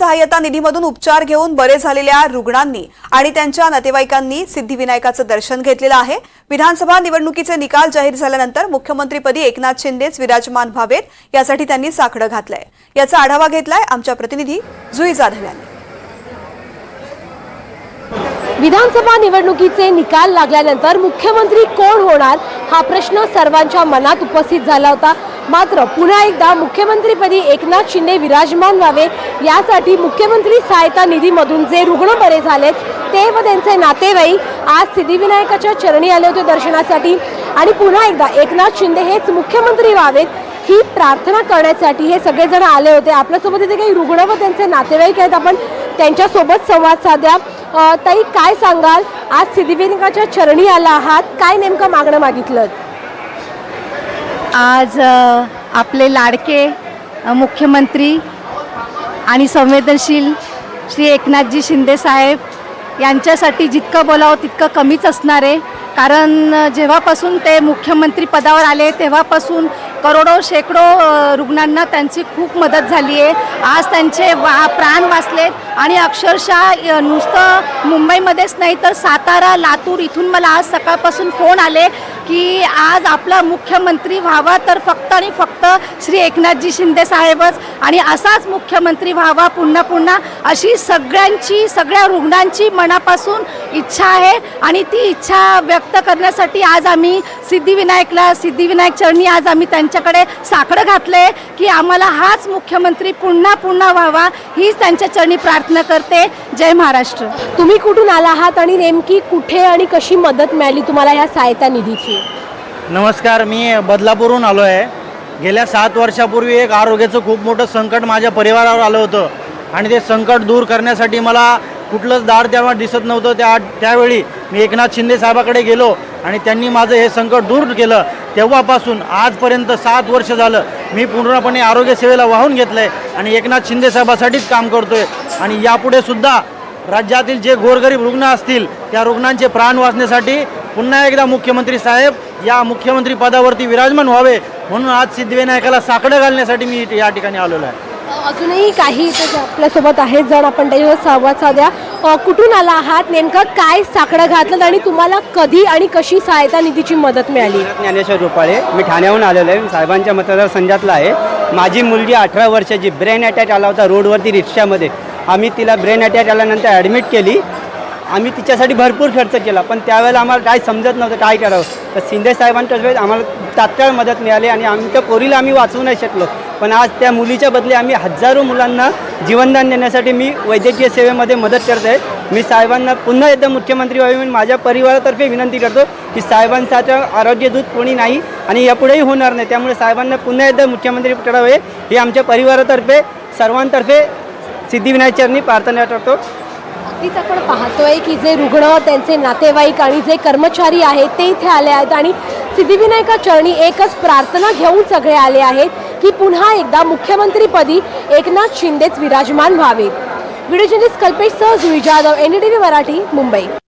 सहाय्यता निधीमधून उपचार घेऊन बरे झालेल्या रुग्णांनी आणि त्यांच्या नातेवाईकांनी सिद्धिविनायकाचं दर्शन घेतलेलं आहे। विधानसभा निवडणुकीचे निकाल जाहीर झाल्यानंतर मुख्यमंत्रीपदी एकनाथ शिंदेच विराजमान व्हावेत यासाठी त्यांनी साकडं घातलंय। याचा आढावा घेतलाय आमच्या प्रतिनिधी जुई जाधव यांनी। विधानसभा निवडणुकीचे निकाल लागल्यानंतर मुख्यमंत्री कोण होणार हा प्रश्न सर्वांच्या मनात उपस्थित झाला होता। मात्र पुन्हा एकदा मुख्यमंत्रीपदी एकनाथ शिंदे विराजमान व्हावे यासाठी मुख्यमंत्री सहायता निधीमधून जे रुग्ण बरे झालेत ते व त्यांचे नातेवाईक आज सिद्धिविनायकाच्या चरणी आले होते दर्शनासाठी आणि पुन्हा एकदा एकनाथ शिंदे हेच मुख्यमंत्री व्हावेत ही प्रार्थना करण्यासाठी हे सगळेजण आले होते। आपल्यासोबत इथे काही रुग्ण व त्यांचे नातेवाईक आहेत, आपण त्यांच्यासोबत संवाद साध्या। ताई, काय सांगाल, आज सिद्धिविनायकाच्या चरणी आला आहात, काय नेमकं मागणं मागितलं? आज आपले लाडके मुख्यमंत्री आणि संवेदनशील श्री एकनाथजी शिंदे साहेब यांच्यासाठी जितकं बोलावं तितकं कमीच असणार आहे। कारण जेव्हापासून ते मुख्यमंत्री पदावर आले तेव्हापासून करोडो शेकडो रुग्णांना त्यांची खूप मदत झाली आहे। आज त्यांचे प्राण वाचलेत आणि अक्षरशः नुसतं मुंबईमध्येच नाही तर सातारा, लातूर इथून मला आज सकाळपासून फोन आले की आज आपला मुख्यमंत्री व्हावा तर फक्त आणि फक्त श्री एकनाथजी शिंदे साहेबच, आणि असाच मुख्यमंत्री व्हावा पुन्हा पुन्हा अशी सगळ्या रुग्णांची मनापासून इच्छा आहे। आणि ती इच्छा व्यक्त करण्यासाठी आज आम्ही सिद्धिविनायक चरणी आज आम्ही त्यांच्याकडे साकडं घातले की आम्हाला हाच मुख्यमंत्री पुन्हा पुन्हा व्हावा हीच त्यांच्या चरणी प्रार्थना करते। जय महाराष्ट्र। तुम्ही कुठून आला आहात आणि नेमकी कुठे आणि कशी मदत मिळाली तुम्हाला या सहायता निधीची? नमस्कार, मी बदलापूरहून आलो आहे। गेल्या 7 वर्षापूर्वी एक आरोग्याचं खूप मोठं संकट माझ्या परिवारावर आलं होतं आणि ते संकट दूर करण्यासाठी मला कुठलंच दार तेव्हा दिसत नव्हतं। त्यावेळी मी एकनाथ शिंदे साहेबाकडे गेलो आणि त्यांनी माझं हे संकट दूर केलं। तेव्हापासून आजपर्यंत 7 वर्ष झालं मी पूर्णपणे आरोग्य सेवेला वाहून घेतलं आहे आणि एकनाथ शिंदे साहेबासाठीच काम करतो आहे। आणि यापुढे सुद्धा राज्यातील जे गोरगरीब रुग्ण असतील त्या रुग्णांचे प्राण वाचण्यासाठी पुन्हा एकदा मुख्यमंत्री साहेब या मुख्यमंत्री पदावरती विराजमान व्हावे म्हणून आज सिद्धिविनायकाला साकडं घालण्यासाठी मी या ठिकाणी आलेलो आहे। अजूनही काही इथे आपल्यासोबत आहेत जण, आपण त्याच्यावर संवाद साध्या। कुठून आला आहात, नेमकं काय साकडं घातलं आणि तुम्हाला कधी आणि कशी सहायता निधीची मदत मिळाली? ज्ञानेश्वर रुपाळे, मी ठाण्याहून आलेलो आहे, साहेबांच्या मतदारसंघातला आहे। माझी मुलगी 18 वर्षाची ब्रेन अटॅक आला होता रोडवरती रिक्षामध्ये। आम्ही तिला ब्रेन अटॅक आल्यानंतर ॲडमिट केली। आम्ही तिच्यासाठी भरपूर खर्च केला, पण त्यावेळेला आम्हाला काय समजत नव्हतं काय करावं। तर शिंदे साहेबांतर्फे आम्हाला तात्काळ मदत मिळाली आणि आमच्या पोरीला आम्ही वाचवू नाही शकलो, पण आज त्या मुलीच्या बदले आम्ही हजारो मुलांना जीवनदान देण्यासाठी मी वैद्यकीय सेवेमध्ये मदत करत आहे। मी साहेबांना पुन्हा एकदा मुख्यमंत्री व्हावे म्हणून माझ्या परिवारातर्फे विनंती करतो की साहेबांसारखं आरोग्यदूत कोणी नाही आणि यापुढेही होणार नाही। त्यामुळे साहेबांना पुन्हा एकदा मुख्यमंत्री करावे हे आमच्या परिवारातर्फे सर्वांतर्फे सिद्धिविनायक चरणी प्रार्थना करतो। अगदीच आपण पाहतोय की जे रुग्ण, त्यांचे नातेवाईक आणि जे कर्मचारी आहेत ते इथे आले आहेत आणि सिद्धिविनायका चरणी एकच प्रार्थना घेऊन सगळे आले आहेत की पुन्हा एकदा मुख्यमंत्रीपदी एकनाथ शिंदेच विराजमान व्हावेत। व्हिडिओ जर्नलिस्ट कल्पेशसह जुई जाधव, NDTV मराठी, मुंबई।